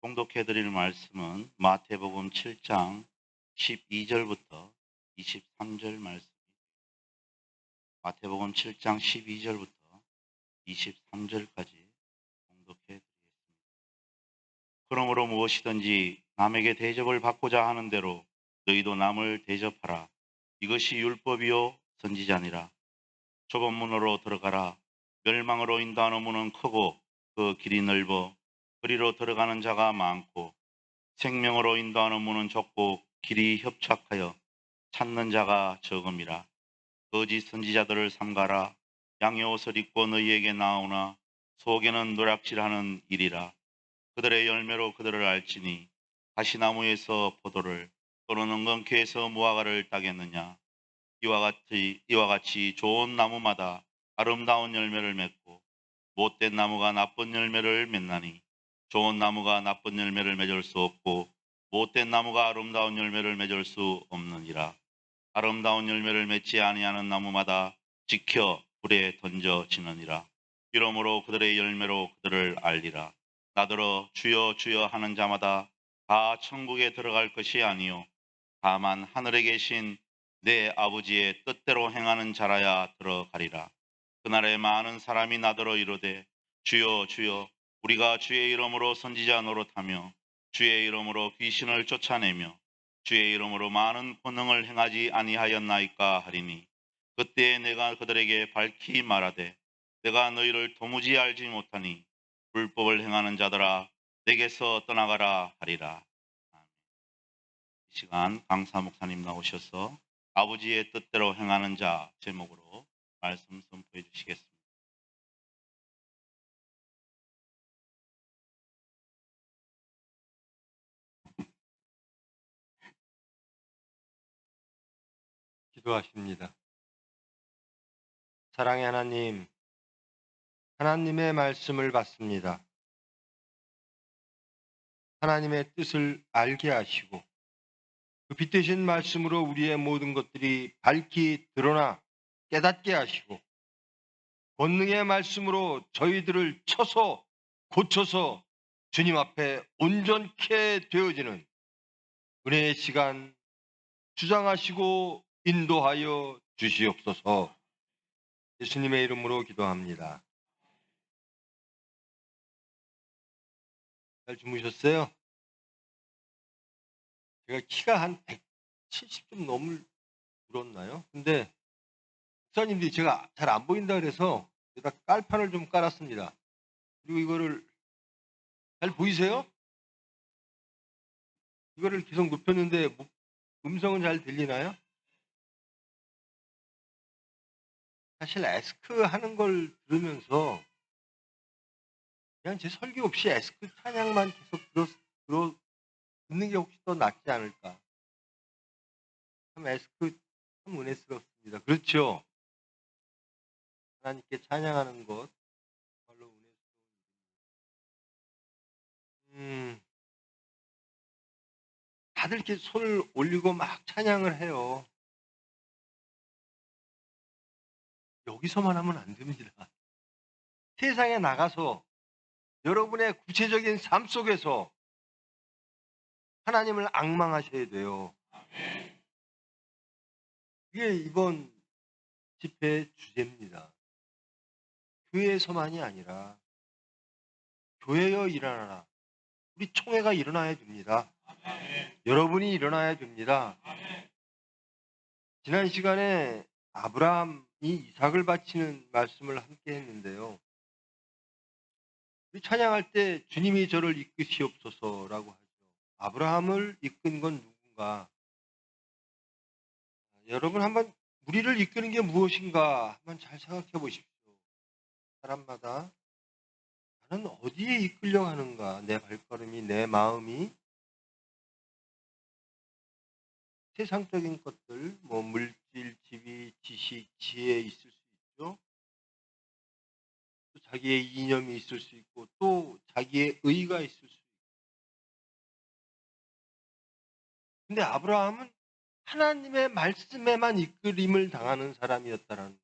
봉독해 드릴 말씀은 마태복음 7장 12절부터 23절 말씀. 마태복음 7장 12절부터 23절까지 봉독해 드리겠습니다. 그러므로 무엇이든지 남에게 대접을 받고자 하는 대로 너희도 남을 대접하라. 이것이 율법이요 선지자니라. 좁은 문으로 들어가라. 멸망으로 인도하는 문은 크고 그 길이 넓어 그리로 들어가는 자가 많고 생명으로 인도하는 문은 좁고 길이 협착하여 찾는 자가 적음이라. 거짓 선지자들을 삼가라. 양의 옷을 입고 너희에게 나오나 속에는 노략질하는 일이라. 그들의 열매로 그들을 알지니 가시나무에서 포도를 또는 은근키에서 무화과를 따겠느냐. 이와 같이 좋은 나무마다 아름다운 열매를 맺고 못된 나무가 나쁜 열매를 맺나니 좋은 나무가 나쁜 열매를 맺을 수 없고 못된 나무가 아름다운 열매를 맺을 수 없느니라. 아름다운 열매를 맺지 아니하는 나무마다 지켜 불에 던져지느니라. 이러므로 그들의 열매로 그들을 알리라. 나더러 주여 주여 하는 자마다 다 천국에 들어갈 것이 아니요 다만 하늘에 계신 내 아버지의 뜻대로 행하는 자라야 들어가리라. 그날에 많은 사람이 나더러 이르되 주여 주여 우리가 주의 이름으로 선지자 노릇하며 주의 이름으로 귀신을 쫓아내며 주의 이름으로 많은 권능을 행하지 아니하였나이까 하리니 그때에 내가 그들에게 밝히 말하되 내가 너희를 도무지 알지 못하니 불법을 행하는 자들아 내게서 떠나가라 하리라. 이 시간 강사 목사님 나오셔서 아버지의 뜻대로 행하는 자 제목으로 말씀 선포해 주시겠습니다. 기도하십니다. 사랑의 하나님, 하나님의 말씀을 받습니다. 하나님의 뜻을 알게 하시고 그 빛되신 말씀으로 우리의 모든 것들이 밝히 드러나 깨닫게 하시고 권능의 말씀으로 저희들을 쳐서 고쳐서 주님 앞에 온전케 되어지는 은혜의 시간 주장하시고 인도하여 주시옵소서. 예수님의 이름으로 기도합니다. 잘 주무셨어요? 제가 키가 한 170 좀 늘었나요? 근데 목사님들이 제가 잘 안 보인다 그래서 여기다 깔판을 좀 깔았습니다. 그리고 이거를 잘 보이세요? 이거를 계속 높였는데 음성은 잘 들리나요? 사실 에스크 하는 걸 들으면서 그냥 제 설교 없이 에스크 찬양만 계속 듣는 게 혹시 더 낫지 않을까? 참 에스크 참 은혜스럽습니다. 그렇죠? 하나님께 찬양하는 것 정말로 은혜스러운. 다들 이렇게 손을 올리고 막 찬양을 해요. 여기서만 하면 안 됩니다. 세상에 나가서 여러분의 구체적인 삶 속에서 하나님을 앙망하셔야 돼요. 이게 이번 집회의 주제입니다. 교회에서만이 아니라 교회여 일어나라. 우리 총회가 일어나야 됩니다. 여러분이 일어나야 됩니다. 지난 시간에 아브라함이 이삭을 바치는 말씀을 함께 했는데요. 우리 찬양할 때 주님이 저를 이끄시옵소서라고 하죠. 아브라함을 이끈 건 누군가? 여러분 한번 우리를 이끄는 게 무엇인가 한번 잘 생각해 보십시오. 사람마다 나는 어디에 이끌려 가는가? 내 발걸음이, 내 마음이 세상적인 것들, 뭐 물질, 지위, 지식, 지혜 있을 수 있죠. 또 자기의 이념이 있을 수 있고 또 자기의 의가 있을 수 있고. 근데 아브라함은 하나님의 말씀에만 이끌림을 당하는 사람이었다라는 거예요.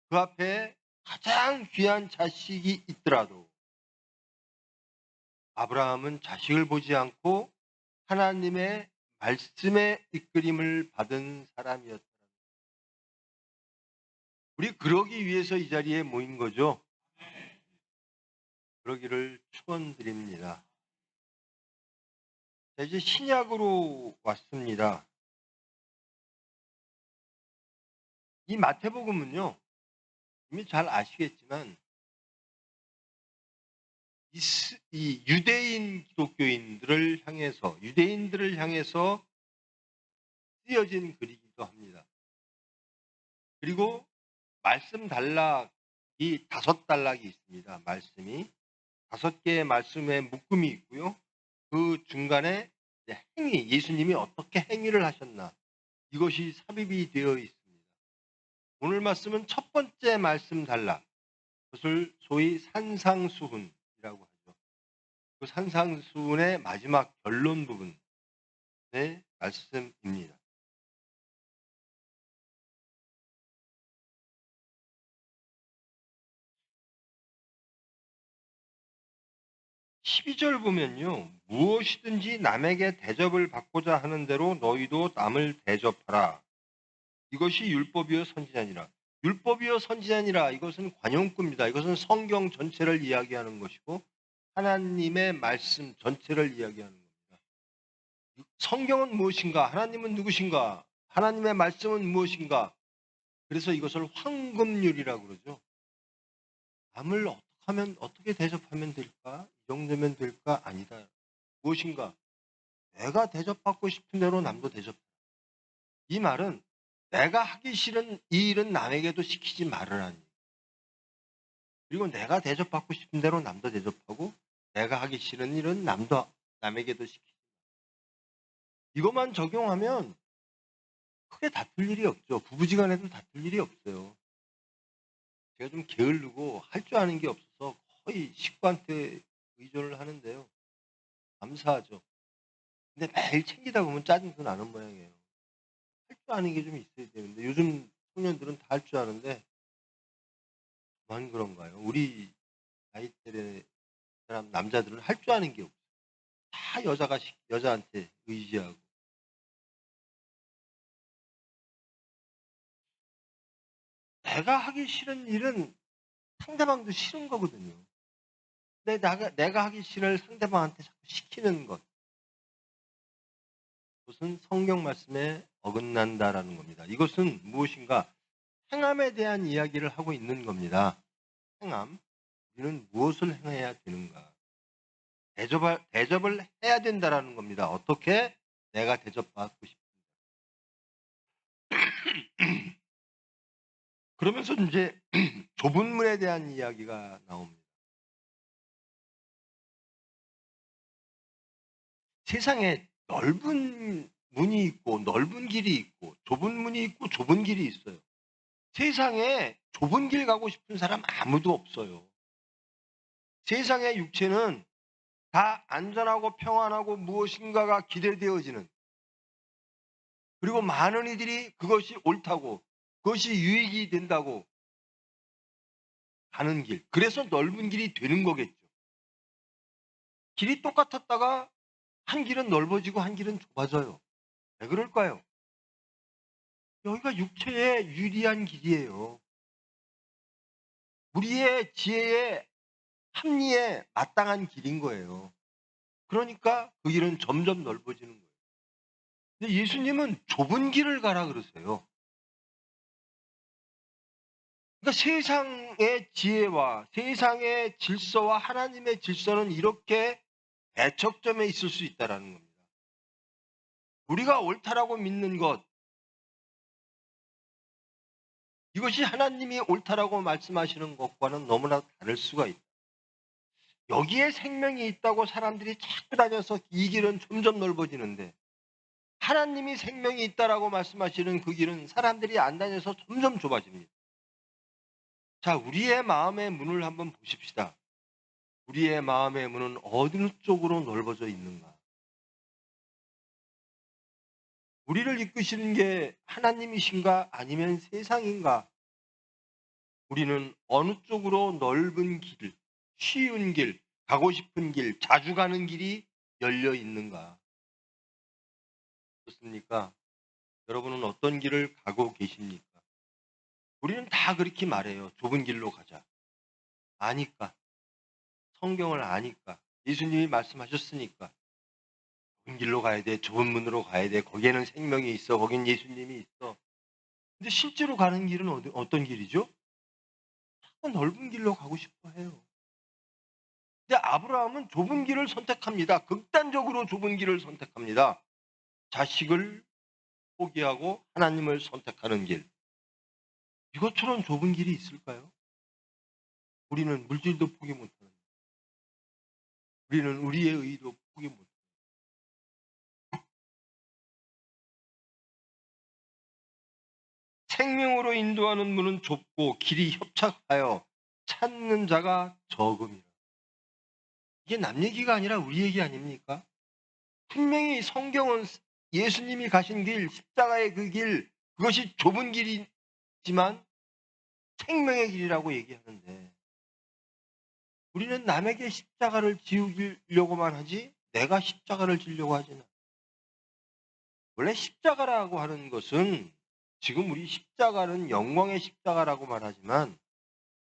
그 앞에 가장 귀한 자식이 있더라도 아브라함은 자식을 보지 않고 하나님의 말씀의 이끌림을 받은 사람이었다. 우리 그러기 위해서 이 자리에 모인 거죠. 그러기를 축원드립니다. 자, 이제 신약으로 왔습니다. 이 마태복음은요, 이미 잘 아시겠지만 이 유대인 기독교인들을 향해서 쓰여진 글이기도 합니다. 그리고 말씀 단락이 5단락이 있습니다. 말씀이 5개의 말씀의 묶음이 있고요. 그 중간에 행위, 예수님이 어떻게 행위를 하셨나, 이것이 삽입이 되어 있습니다. 오늘 말씀은 첫 번째 말씀 단락, 그것을 소위 산상수훈이라고 하죠. 그 산상수훈의 마지막 결론 부분의 말씀입니다. 12절 보면요. 무엇이든지 남에게 대접을 받고자 하는 대로 너희도 남을 대접하라. 이것이 율법이요 선지자니라. 율법이요 선지자니라. 이것은 관용구입니다. 이것은 성경 전체를 이야기하는 것이고 하나님의 말씀 전체를 이야기하는 겁니다. 성경은 무엇인가? 하나님은 누구신가? 하나님의 말씀은 무엇인가? 그래서 이것을 황금률이라고 그러죠. 남을 어떻게 대접하면 될까? 이 정도면 될까? 아니다. 무엇인가? 내가 대접받고 싶은 대로 남도 대접. 이 말은 내가 하기 싫은 이 일은 남에게도 시키지 말으라니. 그리고 내가 대접받고 싶은 대로 남도 대접하고 내가 하기 싫은 일은 남에게도 시키지. 이것만 적용하면 크게 다툴 일이 없죠. 부부지간에도 다툴 일이 없어요. 제가 좀 게으르고 할 줄 아는 게 없어서 거의 식구한테 의존을 하는데요. 감사하죠. 근데 매일 챙기다 보면 짜증도 나는 모양이에요. 할 줄 아는 게 좀 있어야 되는데 요즘 청년들은 다 할 줄 아는데 만 그런가요? 우리 나이대의 사람 남자들은 할 줄 아는 게 없어요. 다 여자한테 의지하고. 내가 하기 싫은 일은 상대방도 싫은 거거든요. 근데 내가 하기 싫은 상대방한테 자꾸 시키는 것. 그것은 성경 말씀에 어긋난다라는 겁니다. 이것은 무엇인가? 행함에 대한 이야기를 하고 있는 겁니다. 행함. 우리는 무엇을 행해야 되는가? 대접을 해야 된다라는 겁니다. 어떻게? 내가 대접받고 싶다. 그러면서 이제 좁은 문에 대한 이야기가 나옵니다. 세상에 넓은 문이 있고 넓은 길이 있고 좁은 문이 있고 좁은 길이 있어요. 세상에 좁은 길 가고 싶은 사람 아무도 없어요. 세상의 육체는 다 안전하고 평안하고 무엇인가가 기대되어지는, 그리고 많은 이들이 그것이 옳다고 그것이 유익이 된다고 가는 길. 그래서 넓은 길이 되는 거겠죠. 길이 똑같았다가 한 길은 넓어지고 한 길은 좁아져요. 왜 그럴까요? 여기가 육체에 유리한 길이에요. 우리의 지혜에 합리에 마땅한 길인 거예요. 그러니까 그 길은 점점 넓어지는 거예요. 근데 예수님은 좁은 길을 가라 그러세요. 그러니까 세상의 지혜와 세상의 질서와 하나님의 질서는 이렇게 대척점에 있을 수 있다는 겁니다. 우리가 옳다라고 믿는 것, 이것이 하나님이 옳다라고 말씀하시는 것과는 너무나 다를 수가 있다. 여기에 생명이 있다고 사람들이 자꾸 다녀서 이 길은 점점 넓어지는데 하나님이 생명이 있다라고 말씀하시는 그 길은 사람들이 안 다녀서 점점 좁아집니다. 자, 우리의 마음의 문을 한번 보십시다. 우리의 마음의 문은 어느 쪽으로 넓어져 있는가? 우리를 이끄시는 게 하나님이신가 아니면 세상인가? 우리는 어느 쪽으로 넓은 길, 쉬운 길, 가고 싶은 길, 자주 가는 길이 열려 있는가? 그렇습니까? 여러분은 어떤 길을 가고 계십니까? 우리는 다 그렇게 말해요. 좁은 길로 가자. 아니까. 성경을 아니까. 예수님이 말씀하셨으니까. 좁은 길로 가야 돼. 좁은 문으로 가야 돼. 거기에는 생명이 있어. 거긴 예수님이 있어. 근데 실제로 가는 길은 어떤 길이죠? 더 넓은 길로 가고 싶어 해요. 근데 아브라함은 좁은 길을 선택합니다. 극단적으로 좁은 길을 선택합니다. 자식을 포기하고 하나님을 선택하는 길. 이것처럼 좁은 길이 있을까요? 우리는 물질도 포기 못하는, 우리는 우리의 의도 포기 못하는. 생명으로 인도하는 문은 좁고 길이 협착하여 찾는 자가 적음이라. 이게 남 얘기가 아니라 우리 얘기 아닙니까? 분명히 성경은 예수님이 가신 길, 십자가의 그 길, 그것이 좁은 길이지만 생명의 길이라고 얘기하는데, 우리는 남에게 십자가를 지우려고만 하지 내가 십자가를 지려고 하지는 않아요. 원래 십자가라고 하는 것은, 지금 우리 십자가는 영광의 십자가라고 말하지만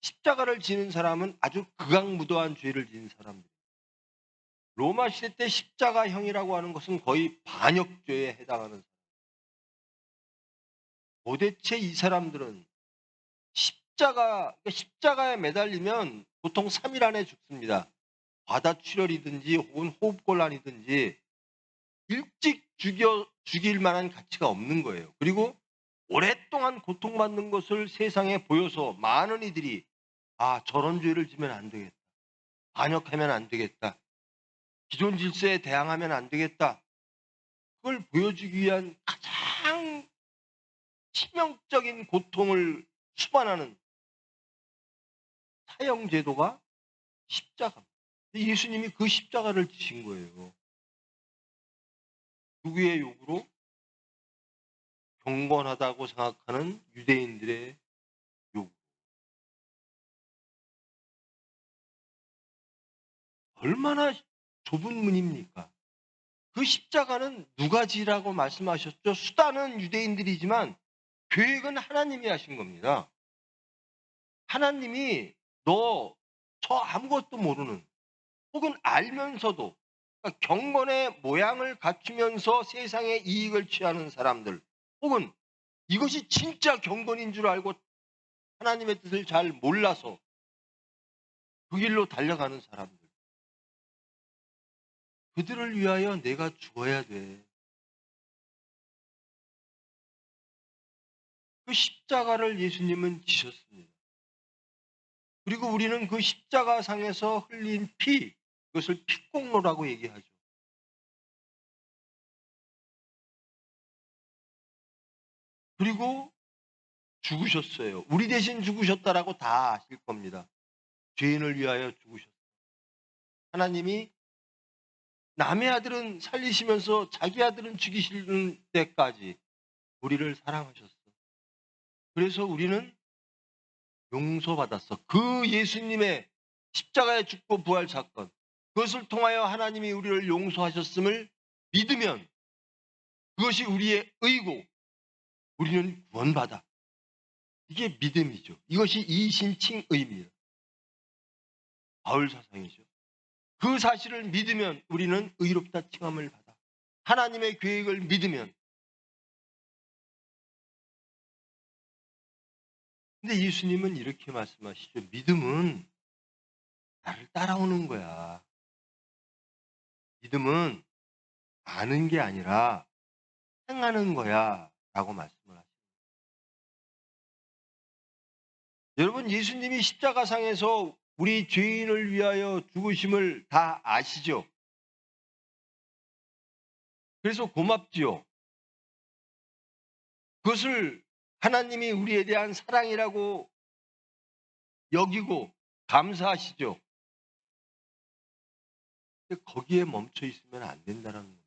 십자가를 지는 사람은 아주 극악무도한 죄를 지은 사람들. 로마 시대 때 십자가형이라고 하는 것은 거의 반역죄에 해당하는 사람. 도대체 이 사람들은 십자가에 매달리면 보통 3일 안에 죽습니다. 과다출혈이든지 혹은 호흡곤란이든지 일찍 죽일 만한 가치가 없는 거예요. 그리고 오랫동안 고통받는 것을 세상에 보여서 많은 이들이 저런 죄를 지면 안 되겠다. 반역하면 안 되겠다. 기존 질서에 대항하면 안 되겠다. 그걸 보여주기 위한 가장 치명적인 고통을 수반하는 사형제도가 십자가입니다. 예수님이 그 십자가를 지신 거예요. 누구의 요구로? 경건하다고 생각하는 유대인들의 요구. 얼마나 좁은 문입니까? 그 십자가는 누가 지라고 말씀하셨죠? 수단은 유대인들이지만 계획은 하나님이 하신 겁니다. 하나님이 저 아무것도 모르는, 혹은 알면서도, 그러니까 경건의 모양을 갖추면서 세상의 이익을 취하는 사람들, 혹은 이것이 진짜 경건인 줄 알고 하나님의 뜻을 잘 몰라서 그 길로 달려가는 사람들, 그들을 위하여 내가 죽어야 돼. 그 십자가를 예수님은 지셨습니다. 그리고 우리는 그 십자가상에서 흘린 피, 그것을 피공로라고 얘기하죠. 그리고 죽으셨어요. 우리 대신 죽으셨다라고 다 아실 겁니다. 죄인을 위하여 죽으셨어요. 하나님이 남의 아들은 살리시면서 자기 아들은 죽이시는 때까지 우리를 사랑하셨어. 그래서 우리는 용서받았어. 그 예수님의 십자가에 죽고 부활 사건, 그것을 통하여 하나님이 우리를 용서하셨음을 믿으면 그것이 우리의 의고 우리는 구원받아. 이게 믿음이죠. 이것이 이신칭의입니다. 바울 사상이죠. 그 사실을 믿으면 우리는 의롭다 칭함을 받아. 하나님의 계획을 믿으면. 근데 예수님은 이렇게 말씀하시죠. 믿음은 나를 따라오는 거야. 믿음은 아는 게 아니라 행하는 거야. 라고 말씀을 하십니다. 여러분, 예수님이 십자가상에서 우리 죄인을 위하여 죽으심을 다 아시죠? 그래서 고맙지요. 그것을 하나님이 우리에 대한 사랑이라고 여기고 감사하시죠. 근데 거기에 멈춰 있으면 안 된다는 겁니다.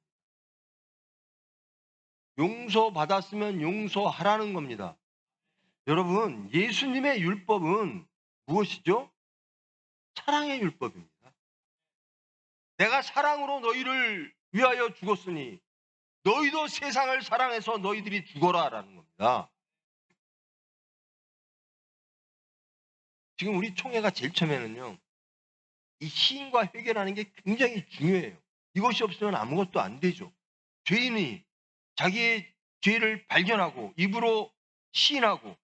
용서받았으면 용서하라는 겁니다. 여러분, 예수님의 율법은 무엇이죠? 사랑의 율법입니다. 내가 사랑으로 너희를 위하여 죽었으니 너희도 세상을 사랑해서 너희들이 죽어라라는 겁니다. 지금 우리 총회가 제일 처음에는요, 이 시인과 회개라는 게 굉장히 중요해요. 이것이 없으면 아무것도 안 되죠. 죄인이 자기의 죄를 발견하고 입으로 시인하고,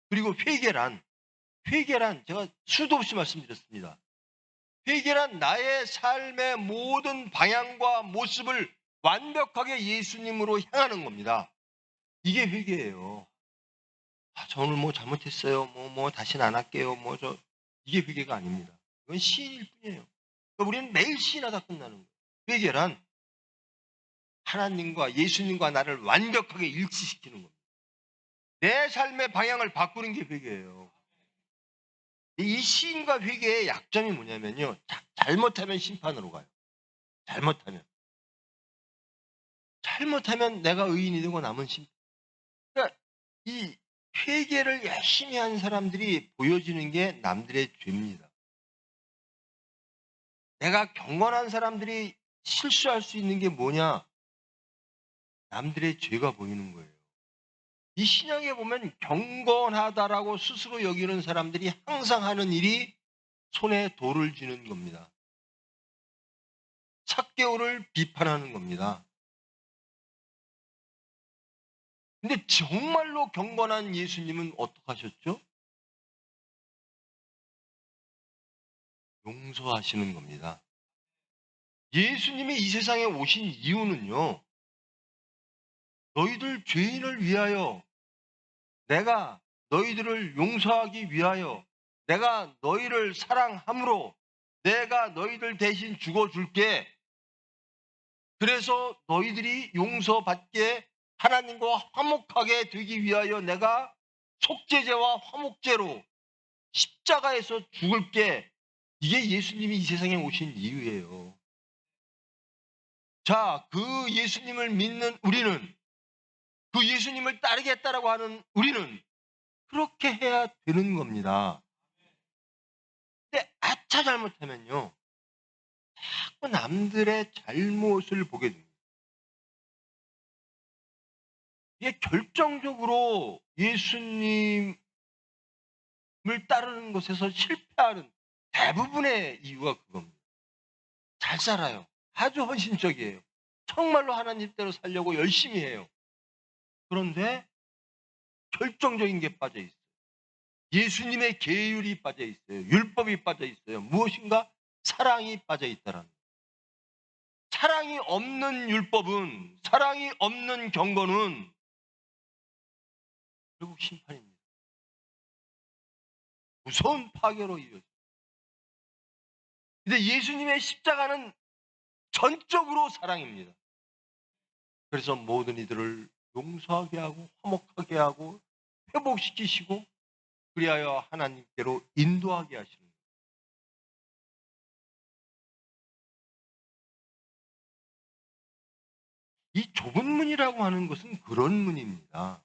그리고 회개란 제가 수도 없이 말씀드렸습니다. 회개란 나의 삶의 모든 방향과 모습을 완벽하게 예수님으로 향하는 겁니다. 이게 회개예요. 저 오늘 뭐 잘못했어요. 다시는 안 할게요. 이게 회개가 아닙니다. 이건 시인일 뿐이에요. 그러니까 우리는 매일 시인하다 끝나는 거예요. 회개란 하나님과 예수님과 나를 완벽하게 일치시키는 겁니다. 내 삶의 방향을 바꾸는 게 회개예요. 이 시인과 회개의 약점이 뭐냐면요, 잘못하면 심판으로 가요. 잘못하면 내가 의인이 되고 남은 심판. 그러니까 이 회개를 열심히 한 사람들이 보여지는 게 남들의 죄입니다. 내가 경건한 사람들이 실수할 수 있는 게 뭐냐? 남들의 죄가 보이는 거예요. 이 신약에 보면 경건하다라고 스스로 여기는 사람들이 항상 하는 일이 손에 돌을 쥐는 겁니다. 삭개오를 비판하는 겁니다. 근데 정말로 경건한 예수님은 어떻게 하셨죠? 용서하시는 겁니다. 예수님이 이 세상에 오신 이유는요, 너희들 죄인을 위하여, 내가 너희들을 용서하기 위하여, 내가 너희를 사랑함으로 내가 너희들 대신 죽어줄게. 그래서 너희들이 용서받게 하나님과 화목하게 되기 위하여 내가 속죄제와 화목제로 십자가에서 죽을게. 이게 예수님이 이 세상에 오신 이유예요. 자, 그 예수님을 믿는 우리는, 그 예수님을 따르겠다라고 하는 우리는 그렇게 해야 되는 겁니다. 근데 아차 잘못하면요, 자꾸 남들의 잘못을 보게 됩니다. 이게 결정적으로 예수님을 따르는 것에서 실패하는 대부분의 이유가 그겁니다. 잘 살아요. 아주 헌신적이에요. 정말로 하나님대로 살려고 열심히 해요. 그런데 결정적인 게 빠져 있어요. 예수님의 계율이 빠져 있어요. 율법이 빠져 있어요. 무엇인가? 사랑이 빠져 있다라는 거예요. 사랑이 없는 율법은, 사랑이 없는 경건은 결국 심판입니다. 무서운 파괴로 이어져요. 근데 예수님의 십자가는 전적으로 사랑입니다. 그래서 모든 이들을 용서하게 하고 화목하게 하고 회복시키시고 그리하여 하나님께로 인도하게 하시는 거예요. 이 좁은 문이라고 하는 것은 그런 문입니다.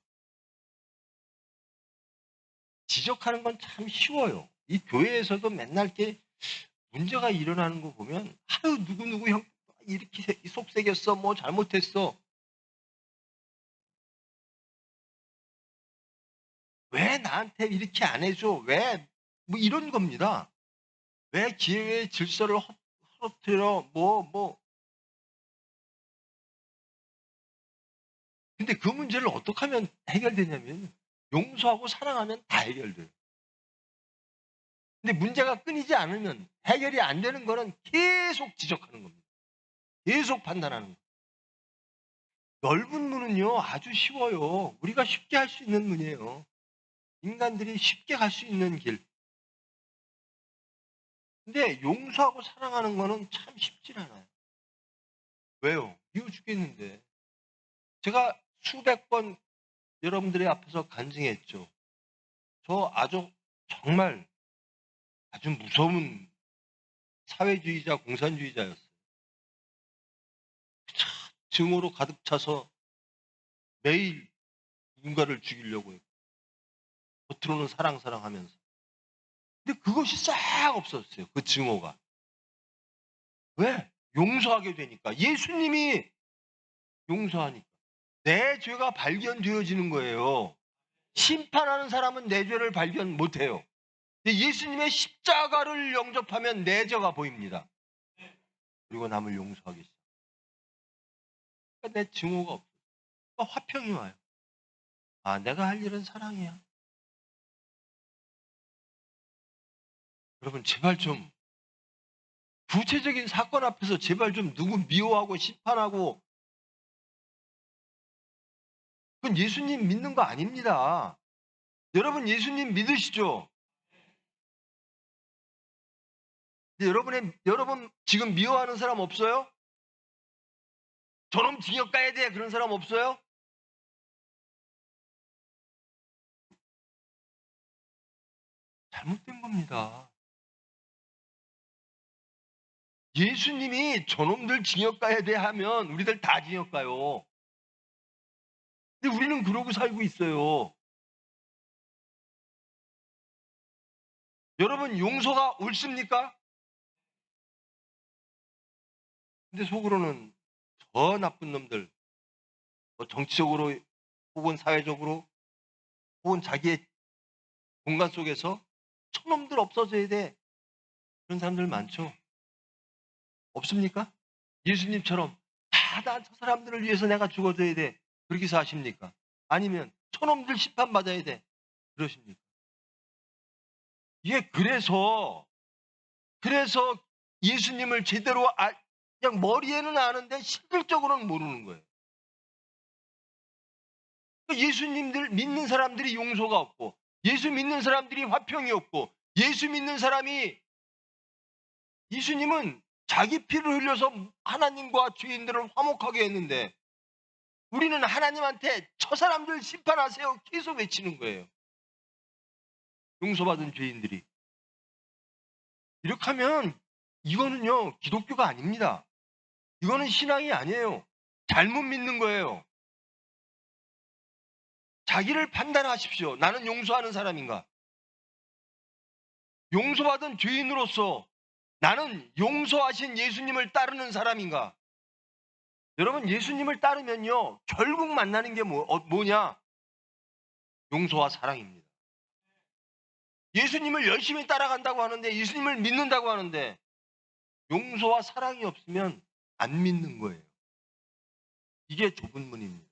지적하는 건 참 쉬워요. 이 교회에서도 맨날 이렇게 문제가 일어나는 거 보면, 아유, 누구누구 형 이렇게 속색였어, 뭐 잘못했어. 왜 나한테 이렇게 안 해줘? 왜? 뭐 이런 겁니다. 왜 기회의 질서를 허러뜨려? 근데 그 문제를 어떻게 하면 해결되냐면, 용서하고 사랑하면 다 해결돼요. 근데 문제가 끊이지 않으면, 해결이 안 되는 거는 계속 지적하는 겁니다. 계속 판단하는 거예요. 넓은 문은요, 아주 쉬워요. 우리가 쉽게 할 수 있는 문이에요. 인간들이 쉽게 갈 수 있는 길. 근데 용서하고 사랑하는 거는 참 쉽질 않아요. 왜요? 미워 죽겠는데. 제가 수백 번 여러분들의 앞에서 간증했죠. 저 정말 아주 무서운 사회주의자, 공산주의자였어요. 증오로 가득 차서 매일 누군가를 죽이려고 했고, 겉으로는 사랑하면서. 근데 그것이 싹 없었어요. 그 증오가. 왜? 용서하게 되니까, 예수님이 용서하니까 내 죄가 발견되어지는 거예요. 심판하는 사람은 내 죄를 발견 못해요. 근데 예수님의 십자가를 영접하면 내 죄가 보입니다. 그리고 남을 용서하게 시작. 그러니까 내 증오가 없어요. 그러니까 화평이 와요. 아, 내가 할 일은 사랑이야. 여러분, 제발 좀 구체적인 사건 앞에서 제발 좀 누구 미워하고 심판하고, 그건 예수님 믿는 거 아닙니다. 여러분 예수님 믿으시죠? 여러분 지금 미워하는 사람 없어요? 저놈 징역 가야 돼, 그런 사람 없어요? 잘못된 겁니다. 예수님이 저놈들 징역 가야 돼 하면 우리들 다 징역 가요. 근데 우리는 그러고 살고 있어요. 여러분 용서가 옳습니까? 근데 속으로는 저 나쁜 놈들, 뭐 정치적으로 혹은 사회적으로 혹은 자기의 공간 속에서 저놈들 없어져야 돼, 그런 사람들 많죠? 없습니까? 예수님처럼 나 저 사람들을 위해서 내가 죽어줘야 돼, 그렇게 사십니까? 아니면 저놈들 심판받아야 돼, 그러십니까? 이게 그래서 예수님을 제대로 그냥 머리에는 아는데 실질적으로는 모르는 거예요. 예수님들 믿는 사람들이 용서가 없고, 예수 믿는 사람들이 화평이 없고, 예수님은 자기 피를 흘려서 하나님과 죄인들을 화목하게 했는데, 우리는 하나님한테 저 사람들 심판하세요 계속 외치는 거예요. 용서받은 죄인들이. 이렇게 하면 이거는요 기독교가 아닙니다. 이거는 신앙이 아니에요. 잘못 믿는 거예요. 자기를 판단하십시오. 나는 용서하는 사람인가? 용서받은 죄인으로서 나는 용서하신 예수님을 따르는 사람인가? 여러분 예수님을 따르면요 결국 만나는 게 뭐냐? 용서와 사랑입니다. 예수님을 열심히 따라간다고 하는데, 예수님을 믿는다고 하는데 용서와 사랑이 없으면 안 믿는 거예요. 이게 좁은 문입니다.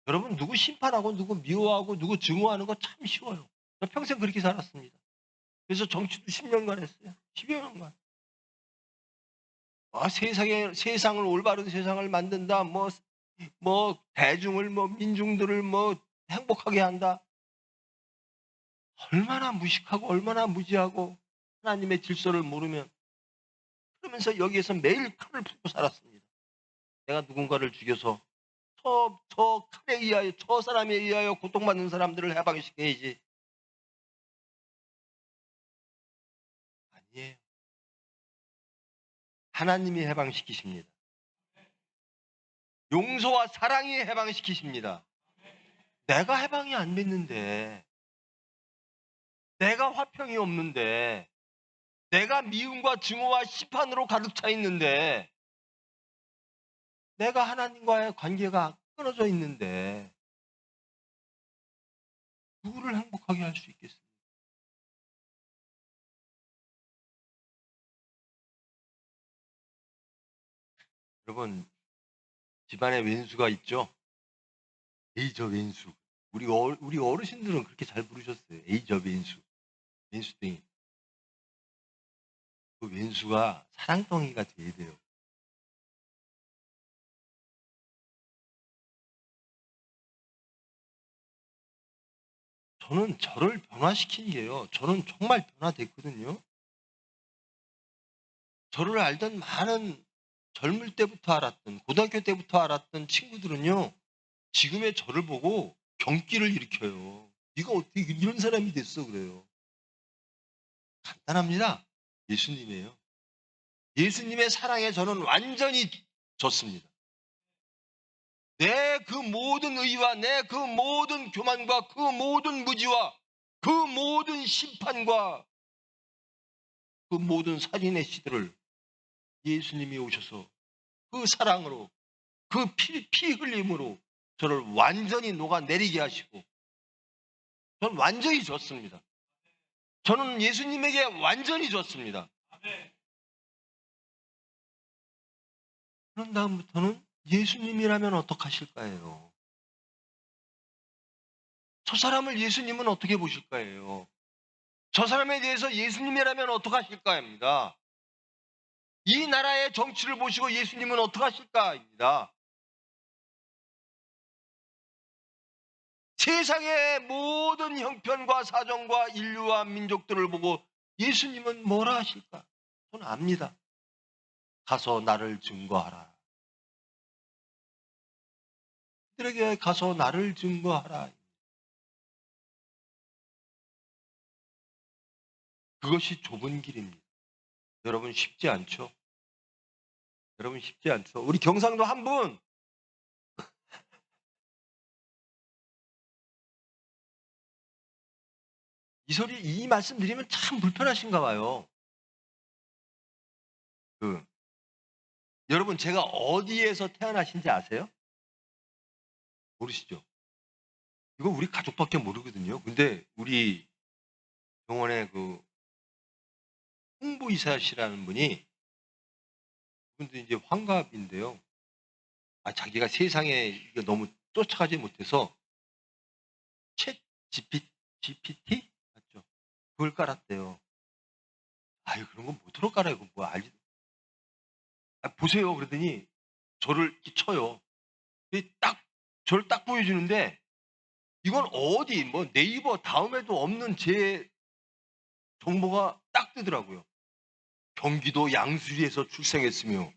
여러분 누구 심판하고 누구 미워하고 누구 증오하는 거 참 쉬워요. 저 평생 그렇게 살았습니다. 그래서 정치도 10년간 했어요. 10여 년간. 세상을 올바른 세상을 만든다. 대중을 민중들을 행복하게 한다. 얼마나 무식하고 얼마나 무지하고 하나님의 질서를 모르면, 그러면서 여기에서 매일 칼을 품고 살았습니다. 내가 누군가를 죽여서 저 칼에 의하여, 저 사람에 의하여 고통받는 사람들을 해방시켜야지. 아니에요. 하나님이 해방시키십니다. 용서와 사랑이 해방시키십니다. 내가 해방이 안 됐는데, 내가 화평이 없는데, 내가 미움과 증오와 심판으로 가득 차 있는데, 내가 하나님과의 관계가 끊어져 있는데 누구를 행복하게 할 수 있겠습니까? 여러분 집안에 왼수가 있죠? 에이 저 왼수. 우리 어르신들은 그렇게 잘 부르셨어요. 에이 저 왼수. 왼수땡이. 그 왼수가 사랑덩이가 돼야 돼요. 저는 저를 변화시킨 게요, 저는 정말 변화됐거든요. 저를 알던 많은 젊을 때부터 알았던, 고등학교 때부터 알았던 친구들은요 지금의 저를 보고 경기를 일으켜요. 네가 어떻게 이런 사람이 됐어, 그래요. 간단합니다. 예수님이에요. 예수님의 사랑에 저는 완전히 졌습니다. 내 그 모든 의와 내 그 모든 교만과 그 모든 무지와 그 모든 심판과 그 모든 살인의 시들을 예수님이 오셔서 그 사랑으로 그 피 흘림으로 저를 완전히 녹아내리게 하시고 저는 완전히 졌습니다. 저는 예수님에게 완전히 졌습니다. 그런 다음부터는 예수님이라면 어떡하실까요? 저 사람을 예수님은 어떻게 보실까요? 저 사람에 대해서 예수님이라면 어떡하실까입니다. 이 나라의 정치를 보시고 예수님은 어떡하실까입니다. 세상의 모든 형편과 사정과 인류와 민족들을 보고 예수님은 뭐라 하실까? 저는 압니다. 가서 나를 증거하라. 그들에게 가서 나를 증거하라. 그것이 좁은 길입니다. 여러분 쉽지 않죠? 여러분 쉽지 않죠? 우리 경상도 한 분, 이 말씀 드리면 참 불편하신가 봐요. 여러분 제가 어디에서 태어나신지 아세요? 모르시죠? 이거 우리 가족밖에 모르거든요. 근데 우리 병원의 그 홍보이사시라는 분이 그분도 이제 환갑인데요. 자기가 세상에 이거 너무 쫓아가지 못해서 챗 GPT 맞죠? 그걸 깔았대요. 아유 그런 건 못으로 깔아요. 그거 뭐 알지? 보세요. 그러더니 저를 이렇게 쳐요. 저를 딱 보여주는데 이건 어디 뭐 네이버 다음에도 없는 제 정보가 딱 뜨더라고요. 경기도 양수리에서 출생했으며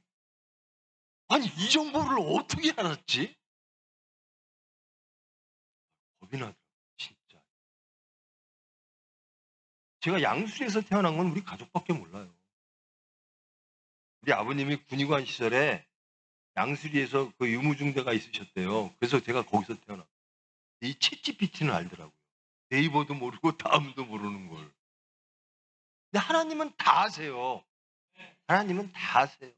아니 이 정보를 어떻게 알았지? 겁이 나더라고요. 진짜. 제가 양수리에서 태어난 건 우리 가족밖에 몰라요. 우리 아버님이 군의관 시절에 양수리에서 그 유무중대가 있으셨대요. 그래서 제가 거기서 태어났어요. 이 챗GPT는 알더라고요. 네이버도 모르고 다음도 모르는 걸. 근데 하나님은 다 아세요. 하나님은 다 아세요.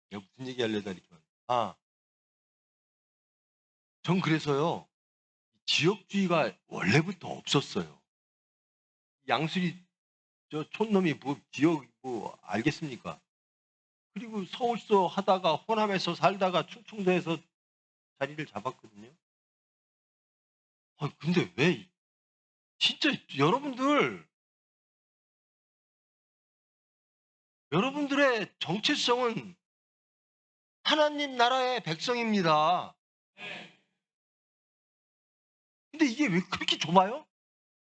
내가 무슨 얘기 하려다 이렇게 전 그래서요. 지역주의가 원래부터 없었어요. 양수리 저 촌놈이 뭐 지역 뭐 알겠습니까? 그리고 서울서 하다가 호남에서 살다가 충청도에서 자리를 잡았거든요. 근데 왜 진짜 여러분들의 정체성은 하나님 나라의 백성입니다. 근데 이게 왜 그렇게 좁아요?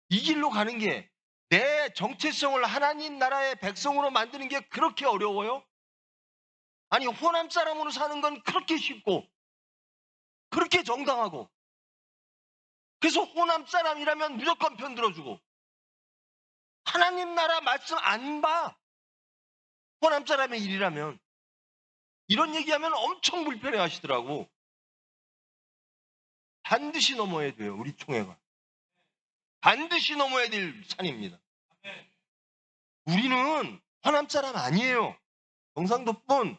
이 길로 가는 게 내 정체성을 하나님 나라의 백성으로 만드는 게 그렇게 어려워요? 아니 호남 사람으로 사는 건 그렇게 쉽고 그렇게 정당하고 그래서 호남 사람이라면 무조건 편들어주고 하나님 나라 말씀 안 봐. 호남 사람의 일이라면 이런 얘기하면 엄청 불편해 하시더라고. 반드시 넘어야 돼요. 우리 총회가. 반드시 넘어야 될 산입니다. 우리는 호남 사람 아니에요. 경상도뿐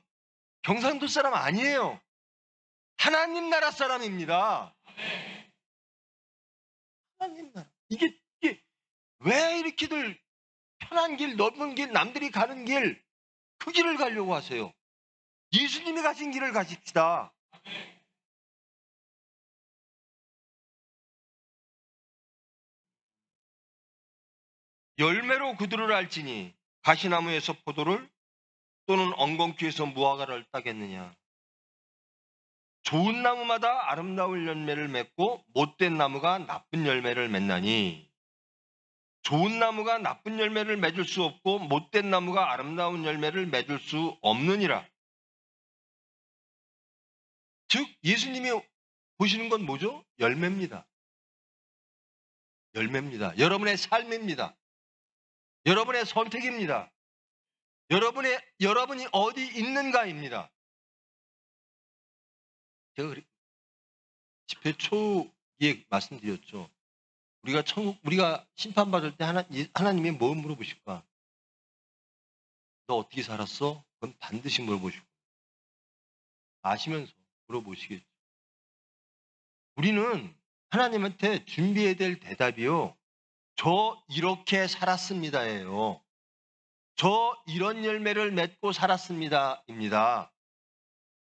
경상도 사람 아니에요. 하나님 나라 사람입니다. 하나님 나라. 이게 왜 이렇게들 편한 길, 넓은 길, 남들이 가는 길, 그 길을 가려고 하세요? 예수님이 가신 길을 가십시다. 열매로 그들을 알지니 가시나무에서 포도를 또는 엉겅퀴에서 무화과를 따겠느냐. 좋은 나무마다 아름다운 열매를 맺고 못된 나무가 나쁜 열매를 맺나니 좋은 나무가 나쁜 열매를 맺을 수 없고 못된 나무가 아름다운 열매를 맺을 수 없느니라. 즉 예수님이 보시는 건 뭐죠? 열매입니다. 열매입니다. 여러분의 삶입니다. 여러분의 선택입니다. 여러분이 어디 있는가입니다. 제가 집회 초에 말씀드렸죠. 우리가 심판받을 때 하나님이 뭘 물어보실까? 너 어떻게 살았어? 그건 반드시 물어보시고 아시면서 물어보시겠죠. 우리는 하나님한테 준비해야 될 대답이요. 저 이렇게 살았습니다예요. 저 이런 열매를 맺고 살았습니다입니다.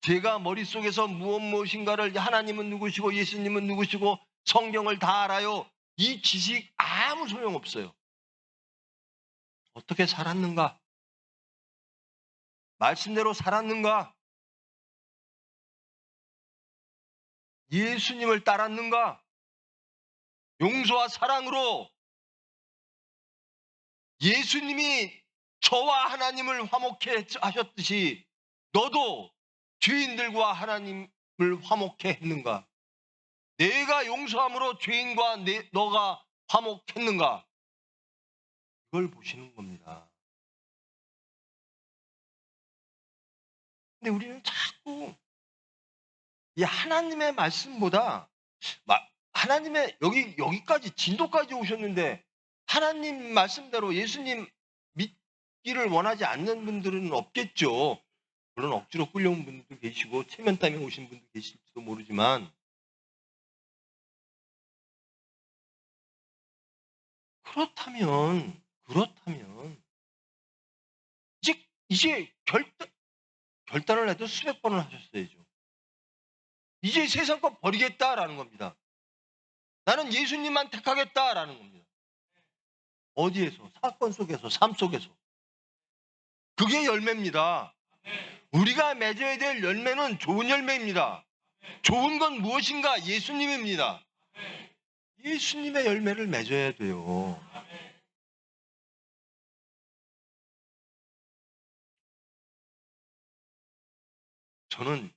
제가 머릿속에서 무엇인가를 하나님은 누구시고 예수님은 누구시고 성경을 다 알아요. 이 지식 아무 소용없어요. 어떻게 살았는가? 말씀대로 살았는가? 예수님을 따랐는가? 용서와 사랑으로 예수님이 저와 하나님을 화목해 하셨듯이 너도 죄인들과 하나님을 화목해 했는가? 내가 용서함으로 죄인과 너가 화목했는가? 그걸 보시는 겁니다. 근데 우리는 자꾸 이 하나님의 말씀보다 하나님의 여기까지 진도까지 오셨는데 하나님 말씀대로 예수님 믿기를 원하지 않는 분들은 없겠죠. 물론 억지로 끌려온 분도 계시고 체면땀에 오신 분도 계실지도 모르지만 그렇다면 이제 결단을 해도 수백 번을 하셨어야죠. 이제 세상 것 버리겠다라는 겁니다. 나는 예수님만 택하겠다라는 겁니다. 어디에서? 사건 속에서, 삶 속에서. 그게 열매입니다. 우리가 맺어야 될 열매는 좋은 열매입니다. 좋은 건 무엇인가? 예수님입니다. 예수님의 열매를 맺어야 돼요. 저는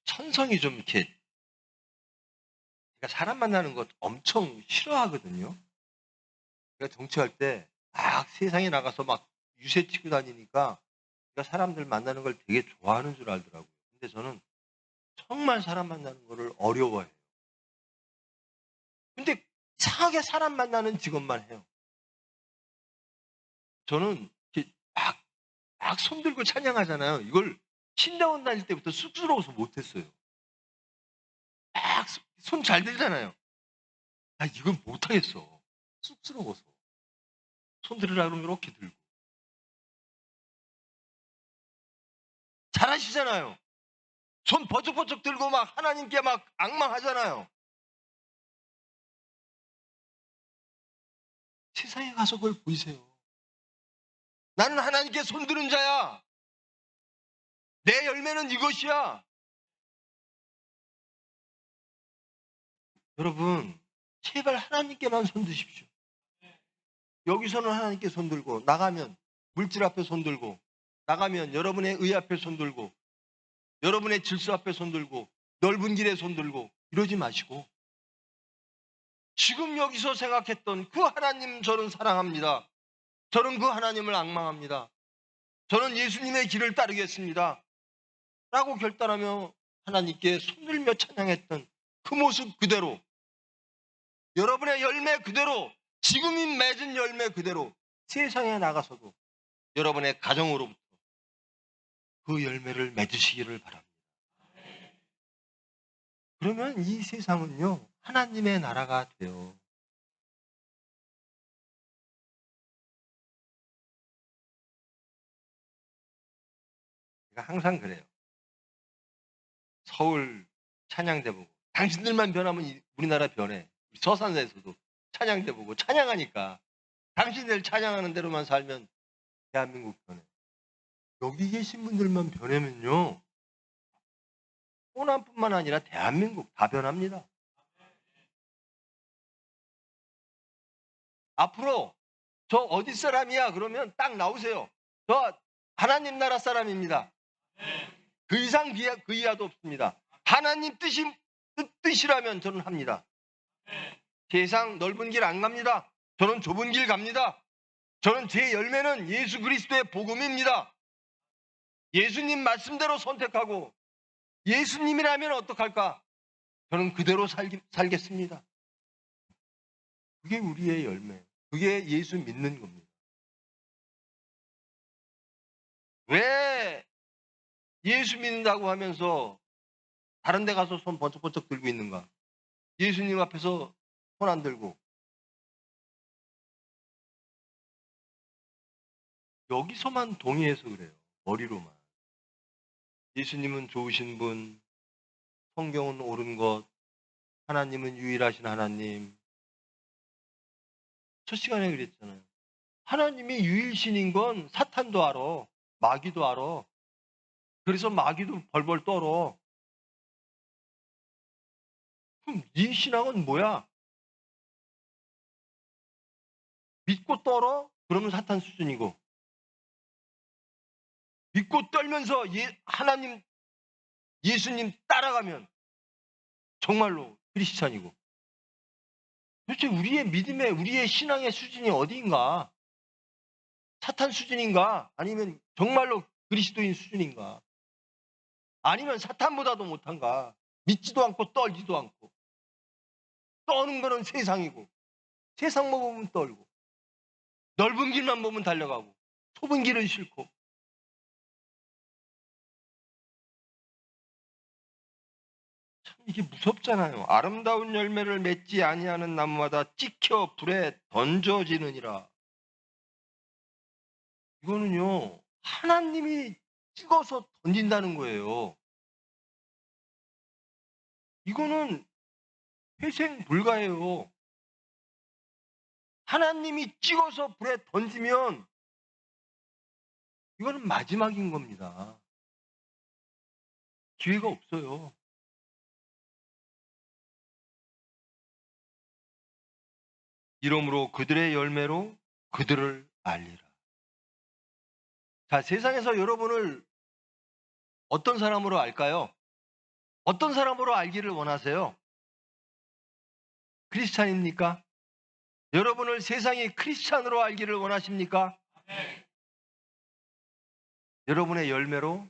천성이 좀 이렇게 제가 사람 만나는 것 엄청 싫어하거든요. 제가 정치할 때 막 세상에 나가서 막 유세치고 다니니까 제가 사람들 만나는 걸 되게 좋아하는 줄 알더라고요. 근데 저는 정말 사람 만나는 거를 어려워해요. 근데 이상하게 사람 만나는 직업만 해요. 저는 이렇게 막 손들고 찬양하잖아요. 이걸 신대원 다닐 때부터 쑥스러워서 못했어요. 막 손 잘 들잖아요. 나 이건 못하겠어. 쑥스러워서. 손 들으라 그러면 이렇게 들고. 잘하시잖아요. 손 버쩍버쩍 들고 막 하나님께 막 앙망하잖아요. 세상에 가서 그걸 보이세요. 나는 하나님께 손드는 자야. 내 열매는 이것이야. 여러분, 제발 하나님께만 손드십시오. 여기서는 하나님께 손들고 나가면 물질 앞에 손들고 나가면 여러분의 의 앞에 손들고 여러분의 질서 앞에 손들고 넓은 길에 손들고 이러지 마시고 지금 여기서 생각했던 그 하나님 저는 사랑합니다. 저는 그 하나님을 앙망합니다. 저는 예수님의 길을 따르겠습니다. 라고 결단하며 하나님께 손들며 찬양했던 그 모습 그대로 여러분의 열매 그대로 지금이 맺은 열매 그대로 세상에 나가서도 여러분의 가정으로부터 그 열매를 맺으시기를 바랍니다. 그러면 이 세상은요 하나님의 나라가 돼요. 제가 항상 그래요. 서울 찬양대 보고 당신들만 변하면 우리나라 변해. 서산에서도 찬양대 보고 찬양하니까 당신들 찬양하는 대로만 살면 대한민국 변해. 여기 계신 분들만 변하면요 호남뿐만 아니라 대한민국 다 변합니다. 앞으로 저 어디 사람이야 그러면 딱 나오세요. 저 하나님 나라 사람입니다. 그 이상 그 이하도 없습니다. 하나님 뜻이라면 저는 합니다. 세상 넓은 길 안 갑니다. 저는 좁은 길 갑니다. 저는 제 열매는 예수 그리스도의 복음입니다. 예수님 말씀대로 선택하고 예수님이라면 어떡할까? 저는 그대로 살겠습니다. 그게 우리의 열매. 그게 예수 믿는 겁니다. 왜 예수 믿는다고 하면서 다른 데 가서 손 번쩍번쩍 들고 있는가? 예수님 앞에서 손 안 들고. 여기서만 동의해서 그래요. 머리로만. 예수님은 좋으신 분, 성경은 옳은 것, 하나님은 유일하신 하나님. 첫 시간에 그랬잖아요. 하나님이 유일신인 건 사탄도 알아. 마귀도 알아. 그래서 마귀도 벌벌 떨어. 그럼 네 신앙은 뭐야? 믿고 떨어? 그러면 사탄 수준이고. 믿고 떨면서 하나님, 예수님 따라가면 정말로 크리스찬이고. 도대체 우리의 믿음의, 우리의 신앙의 수준이 어디인가? 사탄 수준인가? 아니면 정말로 그리스도인 수준인가? 아니면 사탄보다도 못한가? 믿지도 않고 떨지도 않고. 떠는 거는 세상이고, 세상 보면 떨고, 넓은 길만 보면 달려가고, 좁은 길은 싫고. 참 이게 무섭잖아요. 아름다운 열매를 맺지 아니하는 나무마다 찍혀 불에 던져지느니라. 이거는요, 하나님이 찍어서 던진다는 거예요. 이거는 회생 불가예요. 하나님이 찍어서 불에 던지면 이거는 마지막인 겁니다. 기회가 없어요. 이러므로 그들의 열매로 그들을 알리라. 자, 세상에서 여러분을 어떤 사람으로 알까요? 어떤 사람으로 알기를 원하세요? 크리스찬입니까? 여러분을 세상이 크리스찬으로 알기를 원하십니까? 여러분의 열매로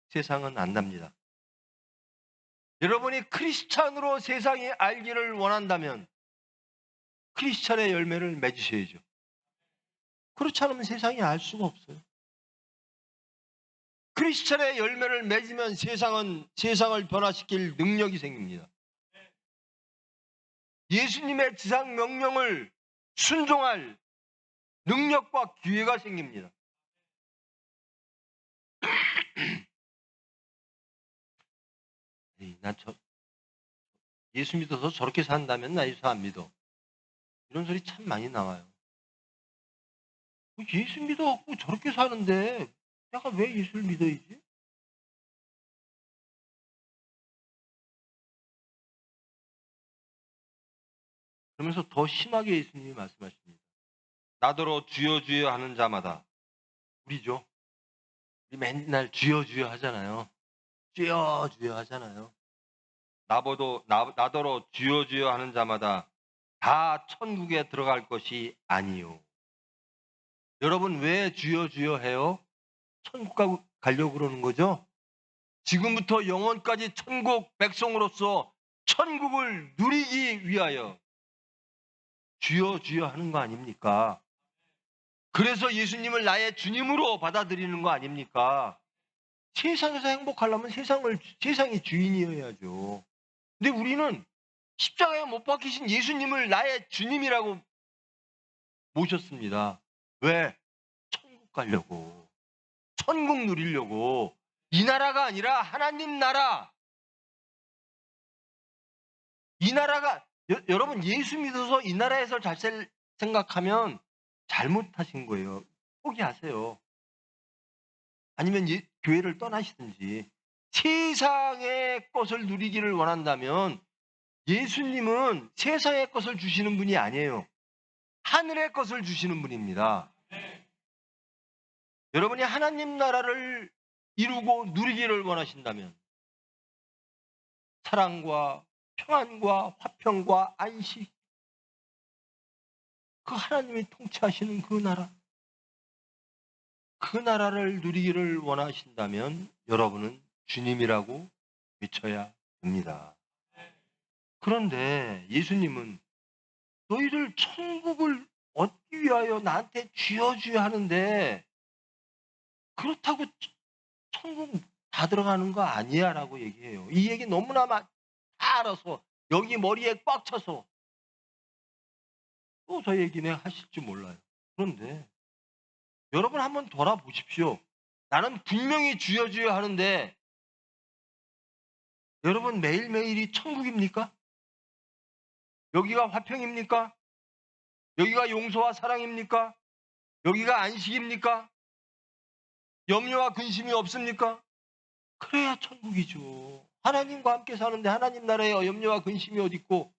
세상은 안답니다. 여러분이 크리스찬으로 세상이 알기를 원한다면 크리스찬의 열매를 맺으셔야죠. 그렇지 않으면 세상이 알 수가 없어요. 크리스찬의 열매를 맺으면 세상을 변화시킬 능력이 생깁니다. 예수님의 지상 명령을 순종할 능력과 기회가 생깁니다. 예수 믿어서 저렇게 산다면 나 예수 안 믿어. 이런 소리 참 많이 나와요. 예수 믿어갖고 저렇게 사는데 내가 왜 예수를 믿어야지? 그러면서 더 심하게 예수님이 말씀하십니다. 나더러 주여 주여 하는 자마다, 우리죠. 우리 맨날 주여 주여 하잖아요. 주여 주여 하잖아요. 나더러 주여 주여 하는 자마다 다 천국에 들어갈 것이 아니요. 여러분 왜 주여 주여 해요? 천국 가려고 그러는 거죠? 지금부터 영원까지 천국 백성으로서 천국을 누리기 위하여 주여 주여 하는 거 아닙니까? 그래서 예수님을 나의 주님으로 받아들이는 거 아닙니까? 세상에서 행복하려면 세상이 주인이어야죠. 근데 우리는 십자가에 못 박히신 예수님을 나의 주님이라고 모셨습니다. 왜? 천국 가려고. 천국 누리려고. 이 나라가 아니라 하나님 나라. 이 나라가, 여러분 예수 믿어서 이 나라에서 잘 생각하면 잘못하신 거예요. 포기하세요. 아니면 교회를 떠나시든지. 세상의 것을 누리기를 원한다면 예수님은 세상의 것을 주시는 분이 아니에요. 하늘의 것을 주시는 분입니다. 여러분이 하나님 나라를 이루고 누리기를 원하신다면 사랑과 평안과 화평과 안식, 그 하나님이 통치하시는 그 나라를 누리기를 원하신다면 여러분은 주님이라고 외쳐야 됩니다. 그런데 예수님은 너희들 천국을 얻기 위하여 나한테 주여 주여 하는데 그렇다고 천국 다 들어가는 거 아니야 라고 얘기해요. 이 얘기 너무나 다 알아서 여기 머리에 꽉 차서 또 저 얘기네 하실지 몰라요. 그런데 여러분 한번 돌아보십시오. 나는 분명히 주여 주여 하는데 여러분 매일매일이 천국입니까? 여기가 화평입니까? 여기가 용서와 사랑입니까? 여기가 안식입니까? 염려와 근심이 없습니까? 그래야 천국이죠. 하나님과 함께 사는데 하나님 나라에 염려와 근심이 어디 있고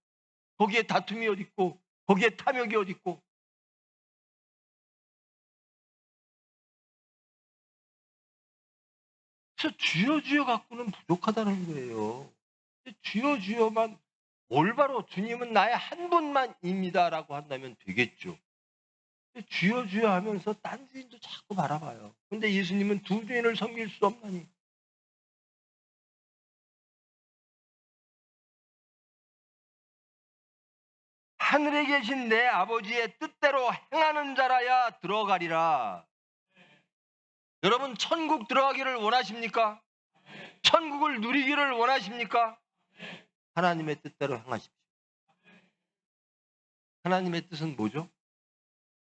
거기에 다툼이 어디 있고 거기에 탐욕이 어디 있고. 그래서 주여 주여 갖고는 부족하다는 거예요. 주여 주여만 올바로 주님은 나의 한 분만입니다라고 한다면 되겠죠. 주여 주여 하면서 딴 주인도 자꾸 바라봐요. 근데 예수님은 두 주인을 섬길 수 없나니. 하늘에 계신 내 아버지의 뜻대로 행하는 자라야 들어가리라. 여러분 천국 들어가기를 원하십니까? 천국을 누리기를 원하십니까? 하나님의 뜻대로 행하십시오. 하나님의 뜻은 뭐죠?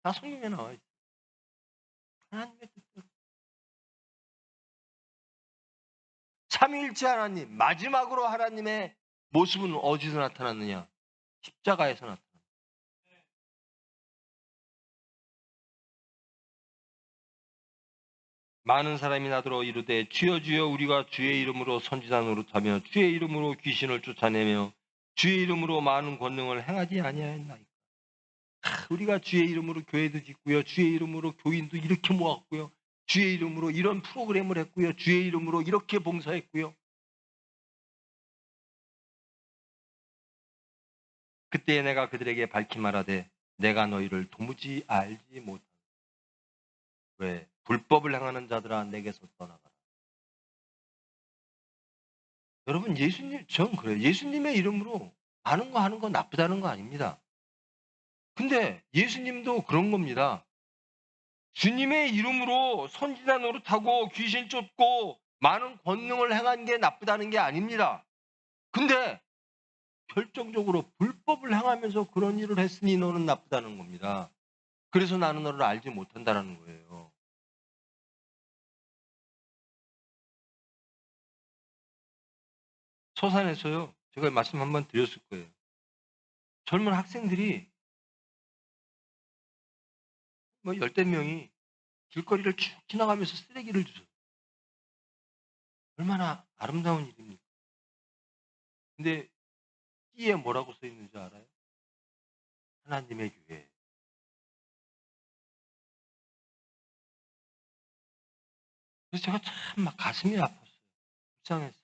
다 성경에 나와 있어요. 하나님의 뜻대로. 삼위일체 하나님, 마지막으로 하나님의 모습은 어디서 나타났느냐? 십자가에서 나타났다. 많은 사람이 나더러 이르되 주여 주여 우리가 주의 이름으로 선지자 노릇하며 주의 이름으로 귀신을 쫓아내며 주의 이름으로 많은 권능을 행하지 아니하였나이까. 우리가 주의 이름으로 교회도 짓고요. 주의 이름으로 교인도 이렇게 모았고요. 주의 이름으로 이런 프로그램을 했고요. 주의 이름으로 이렇게 봉사했고요. 그때 내가 그들에게 밝히 말하되 내가 너희를 도무지 알지 못하노라. 왜? 불법을 행하는 자들아 내게서 떠나가라. 여러분 예수님 전 그래요. 예수님의 이름으로 아는 거 하는 거 나쁘다는 거 아닙니다. 근데 예수님도 그런 겁니다. 주님의 이름으로 선지자 노릇하고 귀신 쫓고 많은 권능을 행한 게 나쁘다는 게 아닙니다. 근데 결정적으로 불법을 행하면서 그런 일을 했으니 너는 나쁘다는 겁니다. 그래서 나는 너를 알지 못한다는 거예요. 서산에서요. 제가 말씀 한번 드렸을 거예요. 젊은 학생들이 뭐 열댓 명이 길거리를 쭉 지나가면서 쓰레기를 주셨어요. 얼마나 아름다운 일입니까? 근데 띠에 뭐라고 써 있는지 알아요? 하나님의 교회. 그래서 제가 참 막 가슴이 아팠어요. 불쌍했어요.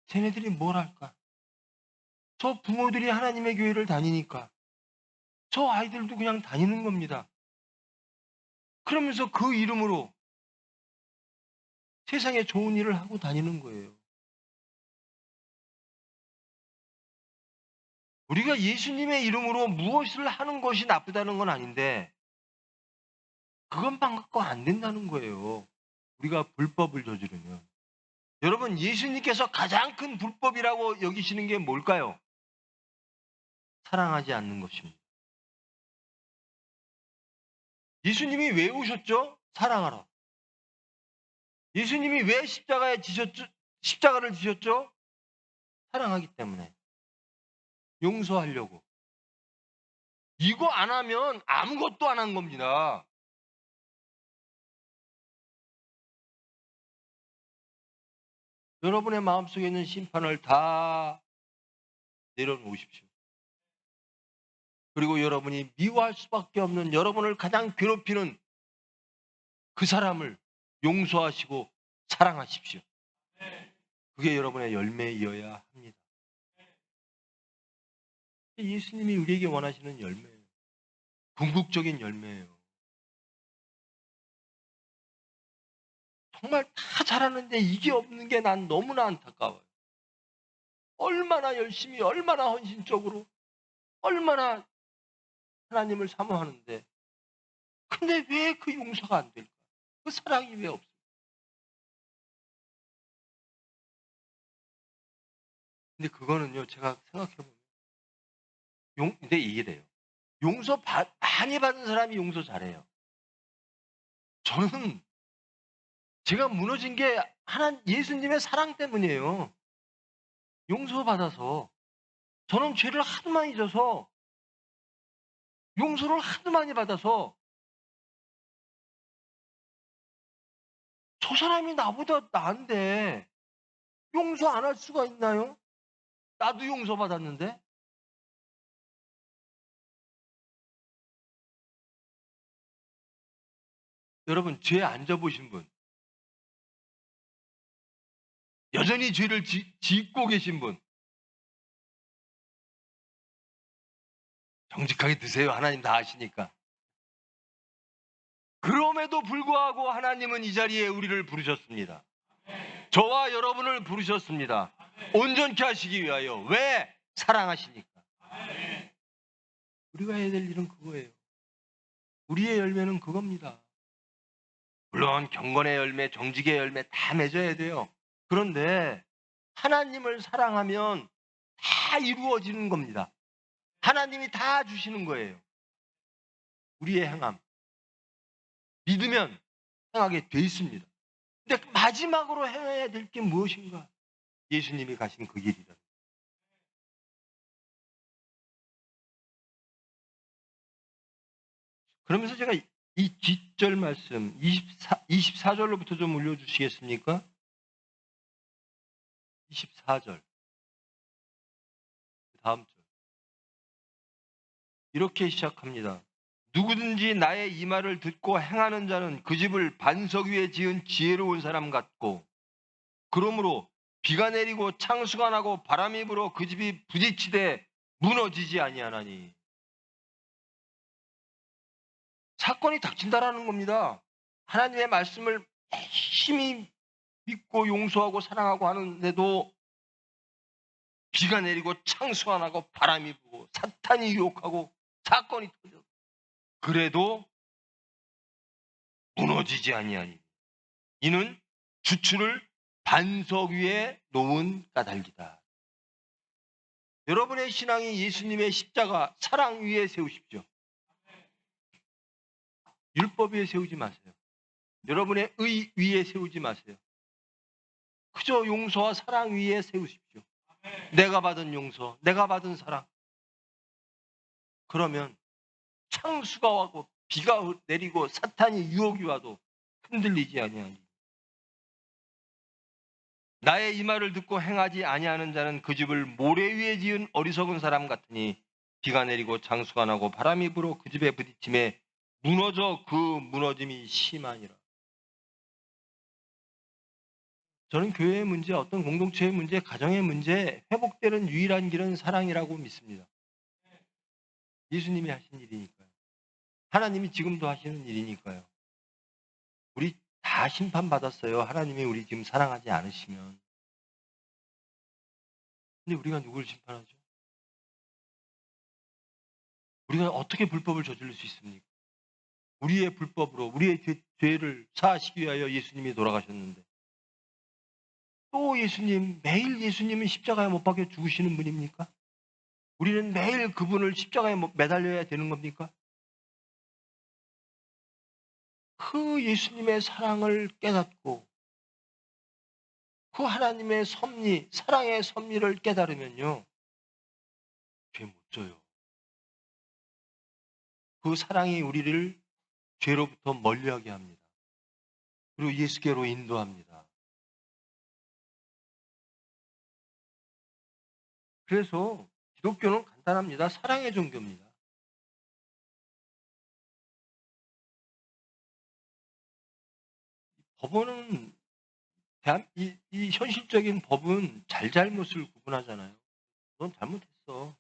쟤네들이 뭘 할까? 저 부모들이 하나님의 교회를 다니니까 저 아이들도 그냥 다니는 겁니다. 그러면서 그 이름으로 세상에 좋은 일을 하고 다니는 거예요. 우리가 예수님의 이름으로 무엇을 하는 것이 나쁘다는 건 아닌데 그것만 갖고 안 된다는 거예요. 우리가 불법을 저지르면. 여러분 예수님께서 가장 큰 불법이라고 여기시는 게 뭘까요? 사랑하지 않는 것입니다. 예수님이 왜 오셨죠? 사랑하라. 예수님이 왜 십자가를 지셨죠? 사랑하기 때문에. 용서하려고. 이거 안 하면 아무것도 안 한 겁니다. 여러분의 마음속에 있는 심판을 다 내려놓으십시오. 그리고 여러분이 미워할 수밖에 없는 여러분을 가장 괴롭히는 그 사람을 용서하시고 사랑하십시오. 그게 여러분의 열매이어야 합니다. 예수님이 우리에게 원하시는 열매예요. 궁극적인 열매예요. 정말 다 잘하는데 이게 없는 게 난 너무나 안타까워요. 얼마나 열심히, 얼마나 헌신적으로, 얼마나 하나님을 사모하는데 근데 왜 그 용서가 안 될까? 그 사랑이 왜 없을까? 근데 그거는요, 제가 생각해 보면 근데 이래요. 많이 받은 사람이 용서 잘해요. 저는 제가 무너진 게 예수님의 사랑 때문이에요. 용서받아서. 저는 죄를 하도 많이 져서 용서를 하도 많이 받아서 저 사람이 나보다 나은데 용서 안 할 수가 있나요? 나도 용서받았는데. 여러분, 죄 안 져보신 분, 여전히 죄를 짓고 계신 분, 정직하게 드세요. 하나님 다 아시니까. 그럼에도 불구하고 하나님은 이 자리에 우리를 부르셨습니다. 저와 여러분을 부르셨습니다. 온전케 하시기 위하여. 왜? 사랑하시니까. 우리가 해야 될 일은 그거예요. 우리의 열매는 그겁니다. 물론 경건의 열매, 정직의 열매 다 맺어야 돼요. 그런데 하나님을 사랑하면 다 이루어지는 겁니다. 하나님이 다 주시는 거예요. 우리의 행함. 믿으면 행하게 돼 있습니다. 근데 마지막으로 행해야 될 게 무엇인가? 예수님이 가신 그 길이다. 그러면서 제가 이 뒷절 말씀 24절로부터 좀 올려주시겠습니까? 24절. 다음 절. 이렇게 시작합니다. 누구든지 나의 이 말을 듣고 행하는 자는 그 집을 반석 위에 지은 지혜로운 사람 같고, 그러므로 비가 내리고 창수가 나고 바람이 불어 그 집이 부딪히되 무너지지 아니하나니. 사건이 닥친다라는 겁니다. 하나님의 말씀을 열심히 믿고 용서하고 사랑하고 하는데도 비가 내리고 창수가 나고 바람이 불고 사탄이 유혹하고 사건이 터져. 그래도 무너지지 아니하니. 이는 주추를 반석 위에 놓은 까닭이다. 여러분의 신앙이 예수님의 십자가 사랑 위에 세우십시오. 율법 위에 세우지 마세요. 여러분의 의 위에 세우지 마세요. 그저 용서와 사랑 위에 세우십시오. 내가 받은 용서, 내가 받은 사랑. 그러면 창수가 와고 비가 내리고 사탄이 유혹이 와도 흔들리지 아니하니. 나의 이 말을 듣고 행하지 아니하는 자는 그 집을 모래 위에 지은 어리석은 사람 같으니 비가 내리고 장수가 나고 바람이 불어 그 집에 부딪힘에 무너져 그 무너짐이 심하니라. 저는 교회의 문제, 어떤 공동체의 문제, 가정의 문제, 회복되는 유일한 길은 사랑이라고 믿습니다. 예수님이 하신 일이니까요. 하나님이 지금도 하시는 일이니까요. 우리 다 심판받았어요. 하나님이 우리 지금 사랑하지 않으시면. 근데 우리가 누구를 심판하죠? 우리가 어떻게 불법을 저지를 수 있습니까? 우리의 불법으로 우리의 죄를 사하시기 위하여 예수님이 돌아가셨는데, 또 매일 예수님은 십자가에 못 박혀 죽으시는 분입니까? 우리는 매일 그분을 십자가에 매달려야 되는 겁니까? 그 예수님의 사랑을 깨닫고 그 하나님의 섭리, 사랑의 섭리를 깨달으면요, 죄 못 져요. 그 사랑이 우리를 죄로부터 멀리하게 합니다. 그리고 예수께로 인도합니다. 그래서 기독교는 간단합니다. 사랑의 종교입니다. 법원은 이 현실적인 법은 잘잘못을 구분하잖아요. 넌 잘못했어.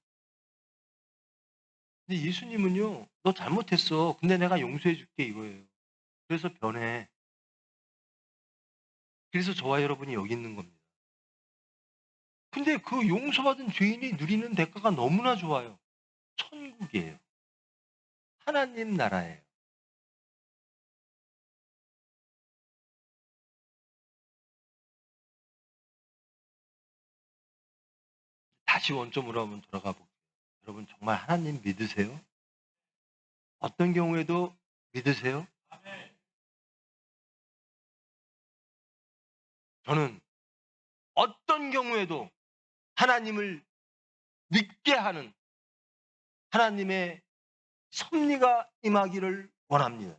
근데 예수님은요, 너 잘못했어. 근데 내가 용서해 줄게 이거예요. 그래서 변해. 그래서 저와 여러분이 여기 있는 겁니다. 근데 그 용서받은 죄인이 누리는 대가가 너무나 좋아요. 천국이에요. 하나님 나라예요. 다시 원점으로 한번 돌아가 볼게요. 여러분 정말 하나님 믿으세요? 어떤 경우에도 믿으세요? 저는 어떤 경우에도 하나님을 믿게 하는 하나님의 섭리가 임하기를 원합니다.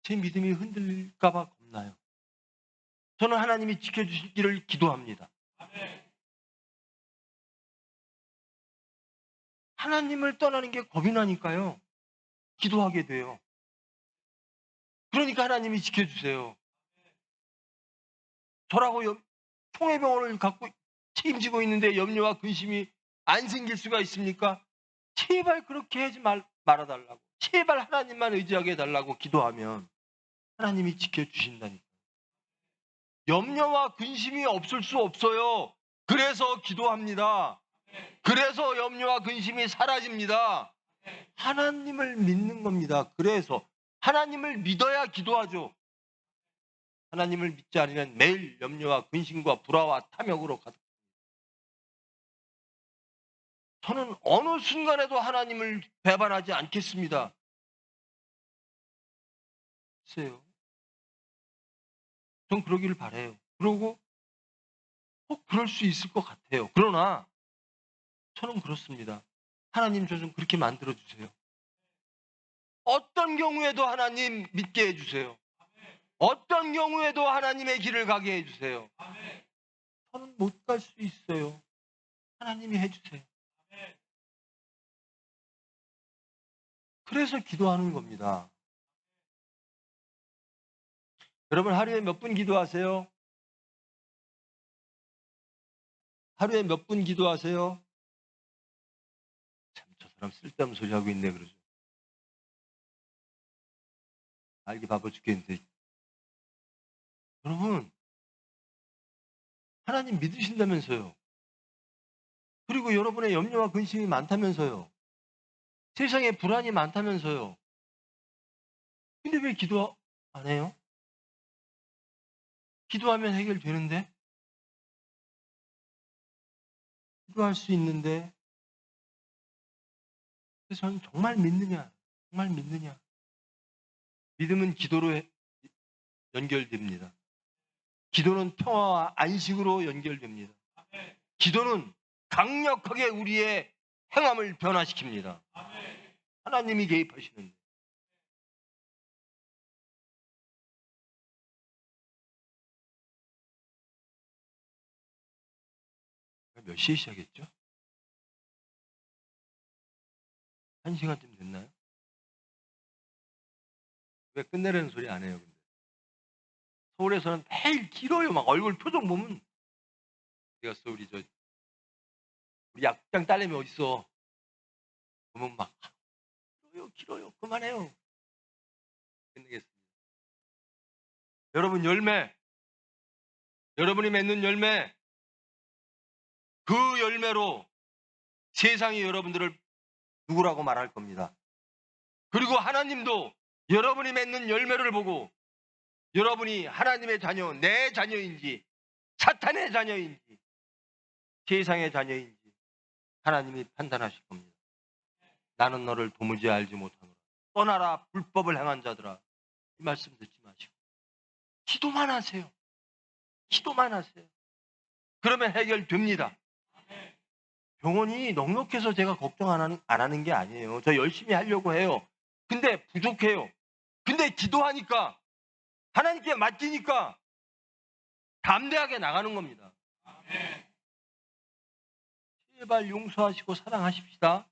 제 믿음이 흔들릴까 봐 겁나요. 저는 하나님이 지켜주시기를 기도합니다. 하나님을 떠나는 게 겁이 나니까요. 기도하게 돼요. 그러니까 하나님이 지켜주세요. 저라고 총회병원을 갖고 책임지고 있는데 염려와 근심이 안 생길 수가 있습니까? 제발 그렇게 하지 말아달라고. 제발 하나님만 의지하게 해달라고 기도하면 하나님이 지켜주신다니까. 염려와 근심이 없을 수 없어요. 그래서 기도합니다. 그래서 염려와 근심이 사라집니다. 하나님을 믿는 겁니다. 그래서 하나님을 믿어야 기도하죠. 하나님을 믿지 않으면 매일 염려와 근심과 불화와 탐욕으로 가득. 저는 어느 순간에도 하나님을 배반하지 않겠습니다. 글쎄요. 전 그러기를 바라요. 그러고 꼭 그럴 수 있을 것 같아요. 그러나 저는 그렇습니다. 하나님 저 좀 그렇게 만들어주세요. 어떤 경우에도 하나님 믿게 해주세요. 어떤 경우에도 하나님의 길을 가게 해주세요. 저는 못 갈 수 있어요. 하나님이 해주세요. 그래서 기도하는 겁니다. 여러분 하루에 몇 분 기도하세요? 하루에 몇 분 기도하세요? 참 저 사람 쓸데없는 소리 하고 있네 그러죠. 알기 바빠 죽겠는데. 여러분 하나님 믿으신다면서요. 그리고 여러분의 염려와 근심이 많다면서요. 세상에 불안이 많다면서요. 근데 왜 기도 안 해요? 기도하면 해결되는데? 기도할 수 있는데? 그래서 저는 정말 믿느냐? 정말 믿느냐? 믿음은 기도로 연결됩니다. 기도는 평화와 안식으로 연결됩니다. 기도는 강력하게 우리의 행함을 변화시킵니다. 하나님이 개입하시는데. 몇 시에 시작했죠? 1시간쯤 됐나요? 왜 끝내려는 소리 안 해요, 근데? 서울에서는 매일 길어요. 막 얼굴 표정 보면. 어디 갔어, 우리 약장 딸내미 어딨어? 보면 막, 길어요. 그만해요. 끝내겠습니다. 여러분, 여러분이 맺는 열매, 그 열매로 세상이 여러분들을 누구라고 말할 겁니다. 그리고 하나님도 여러분이 맺는 열매를 보고 여러분이 하나님의 자녀, 내 자녀인지 사탄의 자녀인지 세상의 자녀인지 하나님이 판단하실 겁니다. 나는 너를 도무지 알지 못하노라. 떠나라 불법을 행한 자들아. 이 말씀 듣지 마시고 기도만 하세요. 기도만 하세요. 그러면 해결됩니다. 병원이 넉넉해서 제가 걱정 안 하는 게 아니에요. 저 열심히 하려고 해요. 근데 부족해요. 근데 기도하니까 하나님께 맡기니까 담대하게 나가는 겁니다. 제발 용서하시고 사랑하십시다.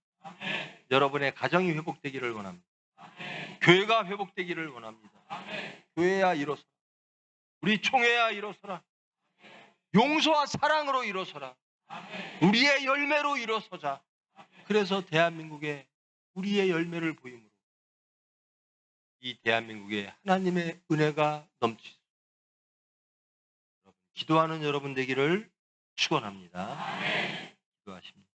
여러분의 가정이 회복되기를 원합니다. 교회가 회복되기를 원합니다. 교회야 일어서라. 우리 총회야 일어서라. 용서와 사랑으로 일어서라. 우리의 열매로 일어서자. 그래서 대한민국에 우리의 열매를 보임으로 이 대한민국에 하나님의 은혜가 넘치소. 기도하는 여러분 되기를 축원합니다. 기도하십니다.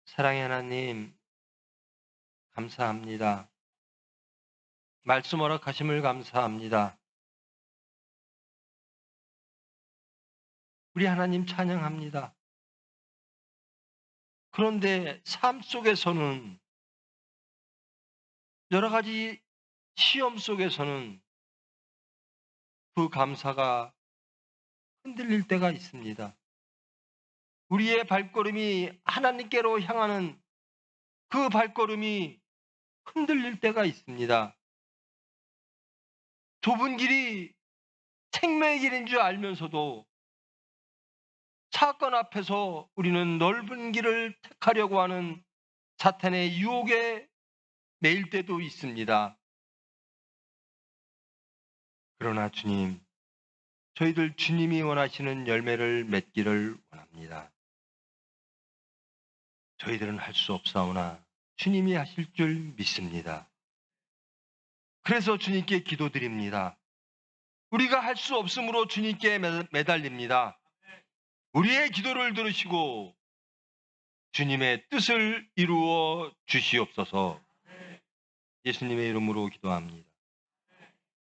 사랑의 하나님 감사합니다. 말씀 허락하심을 감사합니다. 우리 하나님 찬양합니다. 그런데 삶 속에서는, 여러 가지 시험 속에서는 그 감사가 흔들릴 때가 있습니다. 우리의 발걸음이 하나님께로 향하는 그 발걸음이 흔들릴 때가 있습니다. 좁은 길이 생명의 길인 줄 알면서도 사건 앞에서 우리는 넓은 길을 택하려고 하는 사탄의 유혹에 매일 때도 있습니다. 그러나 주님, 저희들 주님이 원하시는 열매를 맺기를 원합니다. 저희들은 할 수 없사오나 주님이 하실 줄 믿습니다. 그래서 주님께 기도드립니다. 우리가 할 수 없으므로 주님께 매달립니다. 우리의 기도를 들으시고 주님의 뜻을 이루어 주시옵소서. 예수님의 이름으로 기도합니다.